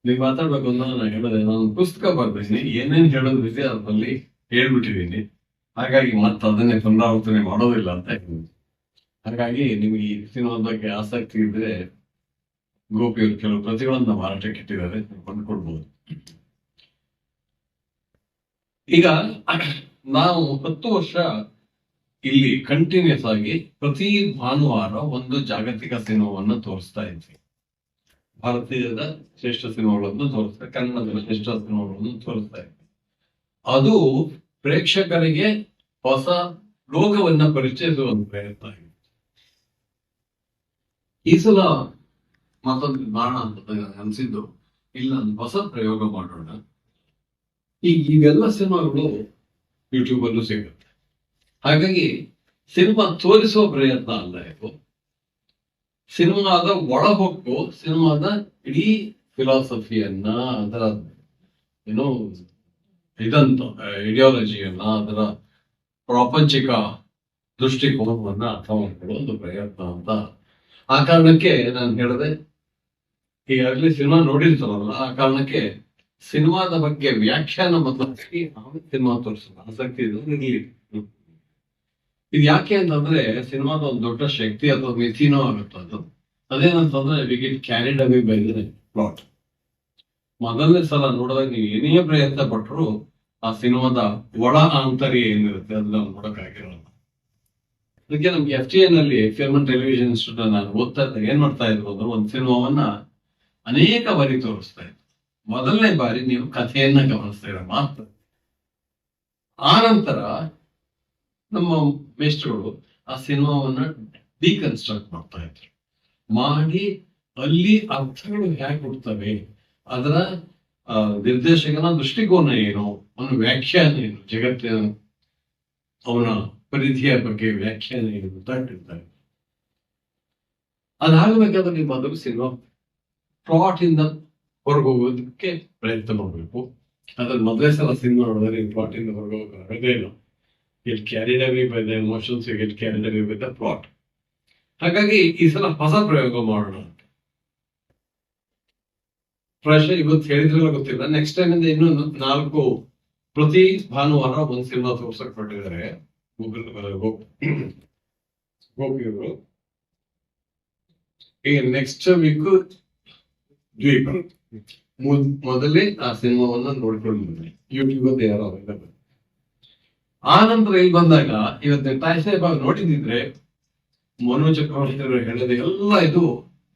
ನೀವು ಮಾತಾಡ್ಬೇಕು ಅಂತ ನಾನು ಹೇಳಿದೆ, ನಾನು ಪುಸ್ತಕ ಬರ್ತೀನಿ, ಏನೇನ್ ಹೇಳೋದಿದೆ ಅದ್ರಲ್ಲಿ ಹೇಳ್ಬಿಟ್ಟಿದ್ದೀನಿ. ಹಾಗಾಗಿ ಮತ್ತೆ ಅದನ್ನೇ ಪುನರಾವರ್ತನೆ ಮಾಡೋದಿಲ್ಲ ಅಂತ ಹೇಳಿದ್ದೀನಿ. ಹಾಗಾಗಿ ನಿಮ್ಗೆ ಈ ಸಿನಿಮಾದ ಬಗ್ಗೆ ಆಸಕ್ತಿ ಇದ್ರೆ ಗೋಪಿಯವರು ಕೆಲವು ಪ್ರತಿಗಳನ್ನ ಮಾರಾಟಕ್ಕೆ ಇಟ್ಟಿದ್ದಾರೆ, ಕೊಂಡ್ಕೊಳ್ಬಹುದು. ಈಗ ನಾವು 10 ವರ್ಷ ಇಲ್ಲಿ ಕಂಟಿನ್ಯೂಸ್ ಆಗಿ ಪ್ರತಿ ಭಾನುವಾರ ಒಂದು ಜಾಗತಿಕ ಸಿನಿಮಾವನ್ನು ತೋರಿಸ್ತಾ ಇದ್ವಿ. ಭಾರತೀಯದ ಶ್ರೇಷ್ಠ ಸಿನಿಮಾಗಳನ್ನು ತೋರಿಸ್ತಾ, ಕನ್ನಡದ ಶ್ರೇಷ್ಠ ಸಿನಿಮಾಗಳನ್ನು ತೋರಿಸ್ತಾ ಇದ್ವಿ. ಅದು ಪ್ರೇಕ್ಷಕರಿಗೆ ಹೊಸ ಲೋಕವನ್ನ ಪರಿಚಯಿಸುವ ಒಂದು ಪ್ರಯತ್ನ ಆಗಿದೆ. ಈ ಸಲ ಮತ್ತೊಂದು ಮಾಡೋಣ ಅಂತ ಅನ್ಸಿದ್ದು, ಇಲ್ಲ ಹೊಸ ಪ್ರಯೋಗ ಮಾಡೋಣ. ಇವೆಲ್ಲ ಸಿನಿಮಾಗಳು ಯೂಟ್ಯೂಬ್ ಅಲ್ಲೂ ಸಿಗುತ್ತೆ. ಹಾಗಾಗಿ ಸಿನಿಮಾ ತೋರಿಸುವ ಪ್ರಯತ್ನ ಅಲ್ಲ ಇದು, ಸಿನಿಮಾದ ಒಳಹೊಕ್ಕು, ಸಿನಿಮಾದ ಇಡೀ ಫಿಲಾಸಫಿಯನ್ನ, ಅದರ ಏನೋ ಇದಂತ ಐಡಿಯಾಲಜಿಯನ್ನ, ಅದರ ಪ್ರಾಪಂಚಿಕ ದೃಷ್ಟಿಕೋನವನ್ನ ಅರ್ಥ ಮಾಡ್ಕೊಳ್ಳೋ ಒಂದು ಪ್ರಯತ್ನ ಅಂತ. ಆ ಕಾರಣಕ್ಕೆ ನಾನು ಹೇಳಿದೆ, ಈಗಾಗಲೇ ಸಿನಿಮಾ ನೋಡಿರ್ತಾರಲ್ಲ, ಆ ಕಾರಣಕ್ಕೆ ಸಿನಿಮಾದ ಬಗ್ಗೆ ವ್ಯಾಖ್ಯಾನ ಮೊದಲಾಗಿ ಆಮೇಲೆ ಸಿನಿಮಾ ತೋರಿಸೋದು ಆಸಕ್ತಿ ಇರಲಿ. ಇದು ಯಾಕೆ ಅಂತಂದ್ರೆ ಸಿನಿಮಾದ ಒಂದು ದೊಡ್ಡ ಶಕ್ತಿ ಅಥವಾ ಮಿತಿನೋ ಆಗುತ್ತೆ ಅದು. ಅದೇನಂತಂದ್ರೆ we get carried away by the plot. ಮೊದಲನೇ ಸಲ ನೋಡಿದಾಗ ನೀವು ಏನೇ ಪ್ರಯತ್ನ ಪಟ್ಟರು ಆ ಸಿನಿಮಾದ ಒಳ ಆಂತರ್ಯ ಏನಿರುತ್ತೆ ಅದನ್ನ ನೋಡಕ್ಕಾಗಿರಲ್ಲ. ಅದಕ್ಕೆ ನಮ್ಗೆ FTA ನಲ್ಲಿ ಫಿಲ್ಮ್ ಅಂಡ್ ಟೆಲಿವಿಷನ್ ಇನ್ಸ್ಟಿಟ್ಯೂಟ್ ನಾನು ಓದ್ತಾ ಇದ್ದಾಗ ಏನ್ ಮಾಡ್ತಾ ಇದ್ರು ಅಂದ್ರೆ, ಒಂದು ಸಿನಿಮಾವನ್ನ ಅನೇಕ ಬಾರಿ ತೋರಿಸ್ತಾ ಇದ್ರು. ಮೊದಲನೇ ಬಾರಿ ನೀವು ಕಥೆಯನ್ನ ಗಮನಿಸ್ತಾ ಮಾತ್ರ. ಆ ನಂತರ ನಮ್ಮ ಮೇಸ್ಟ್ರುಗಳು ಆ ಸಿನಿಮಾವನ್ನ ಡಿಕನ್ಸ್ಟ್ರಕ್ಟ್ ಮಾಡ್ತಾ ಇದ್ರು. ಮಾಡಿ ಅಲ್ಲಿ ಅರ್ಥಗಳು ಹೇಗೆ ಕೊಡ್ತವೆ, ಅದರ ನಿರ್ದೇಶಕನ ದೃಷ್ಟಿಕೋನ ಏನು, ಅವನ ವ್ಯಾಖ್ಯಾನ ಏನು, ಜಗತ್ತಿನ ಅವನ ಪರಿಧಿಯ ಬಗ್ಗೆ ವ್ಯಾಖ್ಯಾನ ಏನು ಗೊತ್ತಾಗ್ತಿರ್ತಾರೆ. ಅದಾಗಬೇಕಾದ್ರೆ ನೀವು ಮೊದಲು ಸಿನಿಮಾ ಪ್ಲಾಟ್ ಇಂದ ಹೊರಗೋಗೋದಕ್ಕೆ ಪ್ರಯತ್ನ ಮಾಡಬೇಕು. ಅದ್ರಲ್ಲಿ ಮೊದಲೇ ಸಲ ಸಿನಿಮಾ ನೋಡಿದ್ರೆ ಪ್ಲಾಟ್ ಇಂದ ಹೊರಗೋಗೋದೇ ಇಲ್ಲ. Get carried away by the emotions, you get carried away with the plot. ಹಾಗಾಗಿ ಈ ಸಲ ಹೊಸ ಪ್ರಯೋಗ ಮಾಡೋಣ ಅಂತ. ಪ್ರಾಯಶಃ ಇವತ್ತು ಹೇಳಿದ್ರಲ್ಲ ಗೊತ್ತಿಲ್ಲ, ನೆಕ್ಸ್ಟ್ ಟೈಮ್ ಇಂದ ಇನ್ನೂ 4 ಪ್ರತಿ ಭಾನುವಾರ ಒಂದು ಸಿನಿಮಾ ತೋರ್ಸಕ್ ಹೊರಟಿದ್ದಾರೆ ಗೋಪಿಯವರು. ಈಗ ನೆಕ್ಸ್ಟ್ ವೀಕ್ ದ್ವೀಪ ಮೊದಲೇ ಆ ಸಿನಿಮಾವನ್ನ ನೋಡ್ಕೊಂಡು ಯೂಟ್ಯೂಬ್ ಅಲ್ಲಿ ಯಾರೋ ಅವೈಲಬಲ್. ಆ ನಂತರ ಇಲ್ಲಿ ಬಂದಾಗ ಇವತ್ತು ತಾಯಿಸಾಹೇಬ್ ನೋಡಿದಿದ್ರೆ ಮನೋಜ್ ಚಕ್ರವರ್ತಿ ಹೇಳೋದು ಎಲ್ಲ ಇದು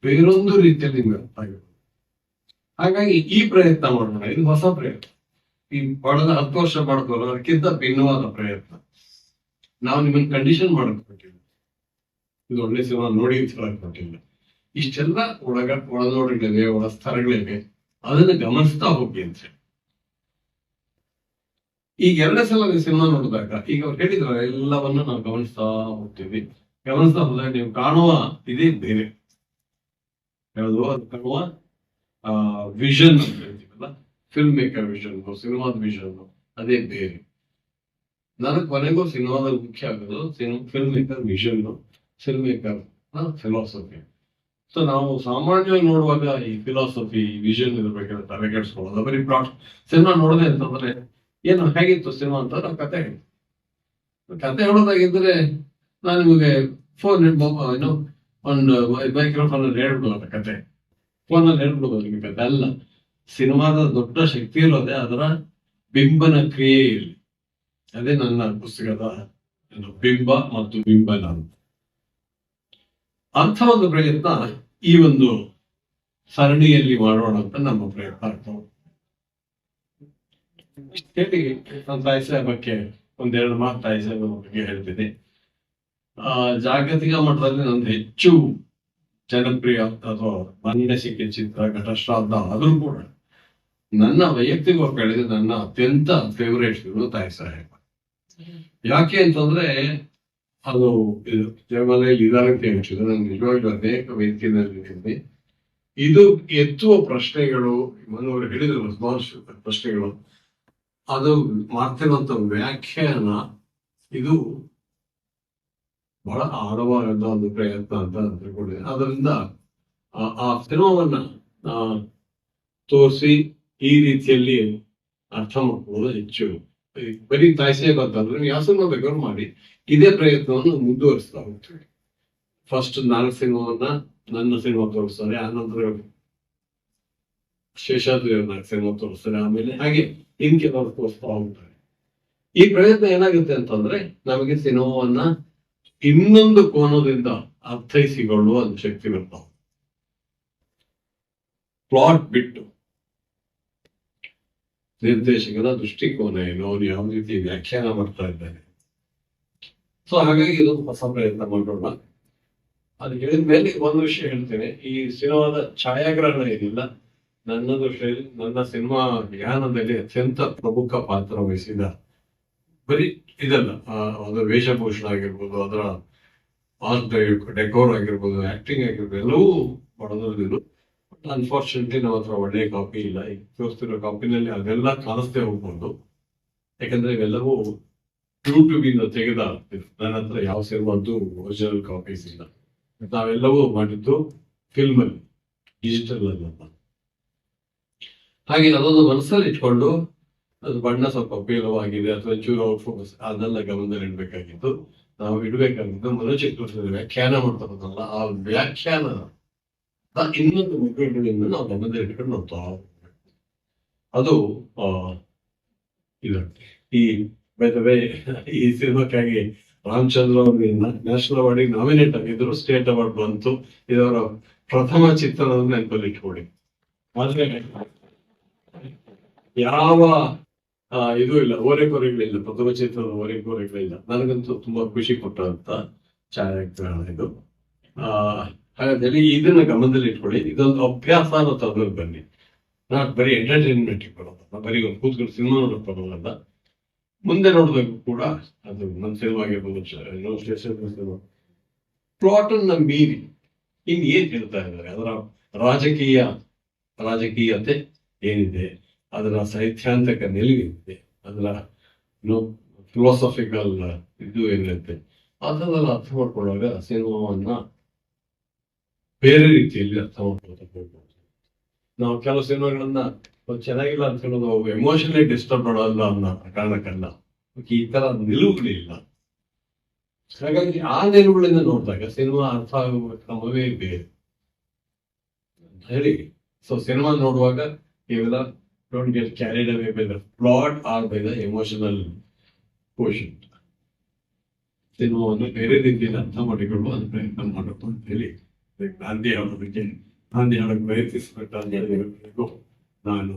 ಬೇರೊಂದು ರೀತಿಯಲ್ಲಿ ಆಗಿರೋದು. ಹಾಗಾಗಿ ಈ ಪ್ರಯತ್ನ ಮಾಡೋಣ, ಇದು ಹೊಸ ಪ್ರಯತ್ನ. ಈ ಪಡೆದ 10 ವರ್ಷ ಮಾಡ್ಕೋಲ್ಲ, ಅದಕ್ಕಿಂತ ಭಿನ್ನವಾದ ಪ್ರಯತ್ನ. ನಾವು ನಿಮ್ಮನ್ನು ಕಂಡೀಷನ್ ಮಾಡಕ್ ಕೊಟ್ಟಿಲ್ಲ, ಇದು ಒಳ್ಳೆ ಸಿನಿಮಾ ನೋಡಿ ಕೊಟ್ಟಿಲ್ಲ. ಇಷ್ಟೆಲ್ಲ ಒಳನೋಟಗಳಿವೆ, ಒಳ ಸ್ಥಳಗಳಿವೆ, ಅದನ್ನ ಗಮನಿಸ್ತಾ ಹೋಗಿ ಅಂತ. ಈಗ 2 ಸಲ ನೀವು ಸಿನಿಮಾ ನೋಡಿದಾಗ, ಈಗ ಅವ್ರು ಹೇಳಿದ್ರ ಎಲ್ಲವನ್ನ ನಾವು ಗಮನಿಸ್ತಾ ಹೋಗ್ತೀವಿ. ಗಮನಿಸ್ತಾ ಹೋದಾಗ ನೀವು ಕಾಣುವ ಇದೇ ಬೇರೆ, ಯಾವುದು ಅದು ಕಾಣುವ ವಿಷನ್ ಅಂತ ಹೇಳ್ತೀವಲ್ಲ, ಫಿಲ್ಮ್ ಮೇಕರ್ ವಿಷನ್, ಸಿನಿಮಾದ ವಿಷನ್ ಅದೇ ಬೇರೆ. ನನಗೆ ಕೊನೆಗೂ ಸಿನಿಮಾದಲ್ಲಿ ಮುಖ್ಯ ಆಗೋದು film maker vision, film maker philosophy. So ನಾವು ಸಾಮಾನ್ಯವಾಗಿ ನೋಡುವಾಗ ಈ ಫಿಲಾಸಫಿ, ವಿಷನ್ ಇರ್ಬೇಕಾದ್ರೆ ತಲೆ ಕೆಡಿಸ್ಕೊಳ್ಳೋದು, ಬರೀ ಪ್ಲಾಟ್ ಸಿನಿಮಾ ನೋಡದೆ ಅಂತಂದ್ರೆ ಏನು ಹೇಗಿತ್ತು ಸಿನಿಮಾ ಅಂತ ನಾವು ಕತೆ ಹೇಳೋದಾಗಿದ್ರೆ ನಾನು ನಿಮಗೆ ಫೋನ್ ಏನೋ ಒಂದು ಮೈಕ್ರೋಫೋನ್ ಅಲ್ಲಿ ಹೇಳ್ಬಿಡೋದ ಕತೆ, ಫೋನಲ್ಲಿ ಹೇಳ್ಬಿಡೋದು ನಿಮಗೆ ಕತೆ ಅಲ್ಲ. ಸಿನಿಮಾದ ದೊಡ್ಡ ಶಕ್ತಿ ಇರೋದೆ ಅದರ ಬಿಂಬನ ಕ್ರಿಯೆಯಲ್ಲಿ. ಅದೇ ನನ್ನ ಪುಸ್ತಕದ ಬಿಂಬ ಮತ್ತು ಬಿಂಬನ ಅಂತ. ಅಂಥ ಒಂದು ಪ್ರಯತ್ನ ಈ ಒಂದು ಸರಣಿಯಲ್ಲಿ ಮಾಡೋಣ ಅಂತ ನಮ್ಮ ಪ್ರಯತ್ನ ಆಗ್ತದೆ. ಹೇಳಿ ನಾನು ತಾಯಿಸಾಹೇಬಕ್ಕೆ ಒಂದೆರಡು ಮಾತು ತಾಯಿಸಾಹೇಬ ಬಗ್ಗೆ ಹೇಳ್ತೀನಿ. ಜಾಗತಿಕ ಮಟ್ಟದಲ್ಲಿ ನಂದು ಹೆಚ್ಚು ಜನಪ್ರಿಯ ಅಥವಾ ಮನ್ನಣೆ ಸಿಕ್ಕ ಚಿತ್ರ ಘಟಶ್ರಾದ್ದ ಆದ್ರೂ ಕೂಡ ನನ್ನ ವೈಯಕ್ತಿಕವಾಗಿ ಹೇಳಿದ್ರೆ ನನ್ನ ಅತ್ಯಂತ ಫೇವರೇಟ್ ತಾಯಿಸಾಹೇಬ. ಯಾಕೆ ಅಂತಂದ್ರೆ ಅದು ಜಯಮಾಲೆಯಲ್ಲಿ ಇದಾರಂತ ಹೇಳ್ತಿದ್ರು, ನಾನು ನಿಜವಾಗ್ಲೂ ಅನೇಕ ವೇದಿಕೆಯಲ್ಲಿ ಇದು ಎತ್ತುವ ಪ್ರಶ್ನೆಗಳು, ಮನೋರು ಹೇಳಿದ್ರು ಸುಮಾರು ಪ್ರಶ್ನೆಗಳು, ಅದು ಮಾಡ್ತಿರುವಂತ ವ್ಯಾಖ್ಯಾನ ಇದು ಬಹಳ ಆಳವಾದ ಒಂದು ಪ್ರಯತ್ನ ಅಂತ ತಿಳ್ಕೊಂಡಿದೆ. ಅದರಿಂದ ಆ ಸಿನಿಮಾವನ್ನ ತೋರಿಸಿ ಈ ರೀತಿಯಲ್ಲಿ ಅರ್ಥ ಮಾಡ್ಕೊಳ್ಳೋದು ಹೆಚ್ಚು. ಬರೀ ತಾಯ್ಸೆ ಬಂತಂದ್ರೆ ನೀವು ಯಾವ ಸಿನಿಮಾ ಬೇಕಾದ್ರೂ ಮಾಡಿ, ಇದೇ ಪ್ರಯತ್ನವನ್ನು ಮುಂದುವರಿಸ್ತಾ ಹೋಗ್ತೀವಿ. ಫಸ್ಟ್ 4 ಸಿನಿಮಾವನ್ನ ನನ್ನ ಸಿನಿಮಾ ತೋರಿಸ್ತಾರೆ, ಆನಂತರ ಶೇಷಾದ್ರಿ 4 ಸಿನಿಮಾ ತೋರಿಸ್ತಾರೆ, ಆಮೇಲೆ ಹಾಗೆ ಇನ್ ಕೆಲವರು ತೋರಿಸ್ತಾ ಹೋಗ್ತಾರೆ. ಈ ಪ್ರಯತ್ನ ಏನಾಗುತ್ತೆ ಅಂತಂದ್ರೆ ನಮಗೆ ಸಿನಿಮಾವನ್ನ ಇನ್ನೊಂದು ಕೋನದಿಂದ ಅರ್ಥೈಸಿಕೊಳ್ಳುವ ಒಂದು ಶಕ್ತಿ ಬರ್ತಾವ. ಪ್ಲಾಟ್ ಬಿಟ್ಟು ನಿರ್ದೇಶಕನ ದೃಷ್ಟಿಕೋನ ಏನು, ಅವನು ಯಾವ ರೀತಿ ವ್ಯಾಖ್ಯಾನ ಮಾಡ್ತಾ ಇದ್ದಾನೆ. ಸೊ ಹಾಗಾಗಿ ಇದೊಂದು ಹೊಸ ಪ್ರಯತ್ನ ಮಾಡೋಣ. ಅದು ಹೇಳಿದ ಮೇಲೆ ಒಂದು ವಿಷಯ ಹೇಳ್ತೇನೆ, ಈ ಸಿನಿಮಾದ ಛಾಯಾಗ್ರಹಣ ಏನಿಲ್ಲ, ನನ್ನ ದೃಷ್ಟಿಯಲ್ಲಿ ನನ್ನ ಸಿನಿಮಾ ಜ್ಞಾನದಲ್ಲಿ ಅತ್ಯಂತ ಪ್ರಮುಖ ಪಾತ್ರ ವಹಿಸಿದ, ಬರೀ ಇದಲ್ಲ, ಅದರ ವೇಷಭೂಷಣ ಆಗಿರ್ಬೋದು, ಅದರ ಆರ್ಟ್ ಡೆಕೋರ್ ಆಗಿರ್ಬೋದು, ಆಕ್ಟಿಂಗ್ ಆಗಿರ್ಬೋದು, ಎಲ್ಲವೂ ಮಾಡೋದಿಲ್ಲ. ಬಟ್ ಅನ್ಫಾರ್ಚುನೇಟ್ಲಿ ನಮ್ಮ ಹತ್ರ ಒಳ್ಳೆಯ ಕಾಪಿ ಇಲ್ಲ. ಈಗ ತೋರಿಸ್ತಿರೋ ಕಾಪಿನಲ್ಲಿ ಅದೆಲ್ಲ ಕಾಣಿಸ್ತೇ ಹೋಗ್ಬೋದು, ಯಾಕಂದ್ರೆ ಇವೆಲ್ಲವೂ ಯೂಟ್ಯೂಬಿಂದ ತೆಗೆದ. ನನ್ನ ಹತ್ರ ಯಾವ ಸಿನಿಮಾದ್ದು ಒರಿಜಿನಲ್ ಕಾಪೀಸ್ ಇಲ್ಲ. ನಾವೆಲ್ಲವೂ ಮಾಡಿದ್ದು ಫಿಲ್ಮ್ ಅಲ್ಲಿ, ಡಿಜಿಟಲ್ ಅಲ್ಲ. ಹಾಗೆ ಅದೊಂದು ಮನಸ್ಸಲ್ಲಿ ಇಟ್ಕೊಂಡು ಅದು ಬಣ್ಣ ಸ್ವಲ್ಪ ಪೇಲವಾಗಿದೆ ಅಥವಾ ಚೂರು ಔಟ್ ಫೋಕಸ್ ಅದೆಲ್ಲ ಗಮನದಲ್ಲಿ ಇಡ್ಬೇಕಾಗಿತ್ತು. ನಾವು ಇಡ್ಬೇಕಾಗಿದ್ದು ಮನೋಚಿತ್ರ ವ್ಯಾಖ್ಯಾನ ಮಾಡ್ತಾರಲ್ಲ, ಆ ವ್ಯಾಖ್ಯಾನ ಇನ್ನೊಂದು ಮಕ್ಕಳುಗಳಿಂದ ನಾವು ಗಮನದಲ್ಲಿ ಇಟ್ಕೊಂಡು ನೋಡ್ತಾ ಅದು ಇದು. ಈ ಬೈದವೇ ಈ ಸಿನಿಮಾಕ್ಕಾಗಿ ರಾಮಚಂದ್ರ ಅವರು ನ್ಯಾಷನಲ್ ಅವಾರ್ಡಿಗೆ ನಾಮಿನೇಟ್ ಆಗಿದ್ರು, ಸ್ಟೇಟ್ ಅವಾರ್ಡ್ ಬಂತು. ಇದವರ ಪ್ರಥಮ ಚಿತ್ರದ ನೆನಪಲ್ಲಿ ಇಟ್ಕೊಳ್ಳಿ. ಆದ್ರೆ ಯಾವ ಇದು ಇಲ್ಲ, ಓರೆಕೋರೆಗಳಿಲ್ಲ, ಪ್ರಥಮ ಚಿತ್ರದ ಓರೆಕೋರೆಗಳಿಲ್ಲ. ನನಗಂತೂ ತುಂಬಾ ಖುಷಿ ಕೊಟ್ಟಂತ ಛಾಯಾಗ್ರಹಣ ಇದು. ಹಾಗಾದ್ರೆ ಇದನ್ನ ಗಮನದಲ್ಲಿ ಇಟ್ಕೊಳ್ಳಿ. ಇದೊಂದು ಅಭ್ಯಾಸ ಅನ್ನೋ ತಗೊಂಡು ಬನ್ನಿ. ನಾಟ್ ಬರೀ ಎಂಟರ್ಟೈನ್ಮೆಂಟ್ ಬರೋದಲ್ಲ, ಬರೀ ಒಂದು ಕೂತ್ಕೊಂಡು ಸಿನಿಮಾ ನೋಡಕ್ ಬರೋದಲ್ಲ, ಮುಂದೆ ನೋಡ್ಬೇಕು ಕೂಡ. ಅದು ನನ್ನ ಸಿನಿಮಾ ಆಗಿರ್ಬೋದು, ಪ್ಲಾಟ್ ಅನ್ನ ಮೀರಿ ಇನ್ ಏನ್ ಹೇಳ್ತಾ ಇದ್ದಾರೆ, ಅದರ ರಾಜಕೀಯತೆ ಏನಿದೆ, ಅದರ ಸೈದ್ಧಾಂತಿಕ ನಿಲುವಿದೆ, ಅದರ ಫಿಲಾಸಫಿಕಲ್ ಇದು ಏನಿರುತ್ತೆ, ಅದನ್ನೆಲ್ಲ ಅರ್ಥ ಮಾಡ್ಕೊಳ್ಳುವಾಗ ಸಿನಿಮಾವನ್ನ ಬೇರೆ ರೀತಿಯಲ್ಲಿ ಅರ್ಥ ಮಾಡ್ಕೊಳ್ತಾ. ನಾವು ಕೆಲವು ಸಿನಿಮಾಗಳನ್ನ ಚೆನ್ನಾಗಿಲ್ಲ ಅಂತ ಹೇಳೋದು ಎಮೋಷನಲಿ ಡಿಸ್ಟರ್ಬ್ ಮಾಡೋಲ್ಲ ಅನ್ನೋ ಕಾರಣಕ್ಕಲ್ಲ, ಈ ತರ ನಿಲುವುಗಳಿಲ್ಲ. ಹಾಗಾಗಿ ಆ ನಿಲುವುಗಳಿಂದ ನೋಡಿದಾಗ ಸಿನಿಮಾ ಅರ್ಥ ಆಗುವ ಕ್ರಮವೇ ಬೇರೆ ಅಂತ ಹೇಳಿ. ಸೊ ಸಿನಿಮಾ ನೋಡುವಾಗ ಇವೆಲ್ಲ don't get carried away by the plot or by the emotional quotient. ಸಿನಿಮಾವನ್ನು ಬೇರೆ ರೀತಿಯಲ್ಲಿ ಅರ್ಥ ಮಾಡಿಕೊಳ್ಳುವ ಅದು ಪ್ರಯತ್ನ ಮಾಡಬೇಕು ಅಂತ ಹೇಳಿ ಗಾಂಧಿ ಹೇಳಕ್ ಪ್ರಯತ್ನಿಸಬೇಕು ಅಂತ ಹೇಳಿ ನಾನು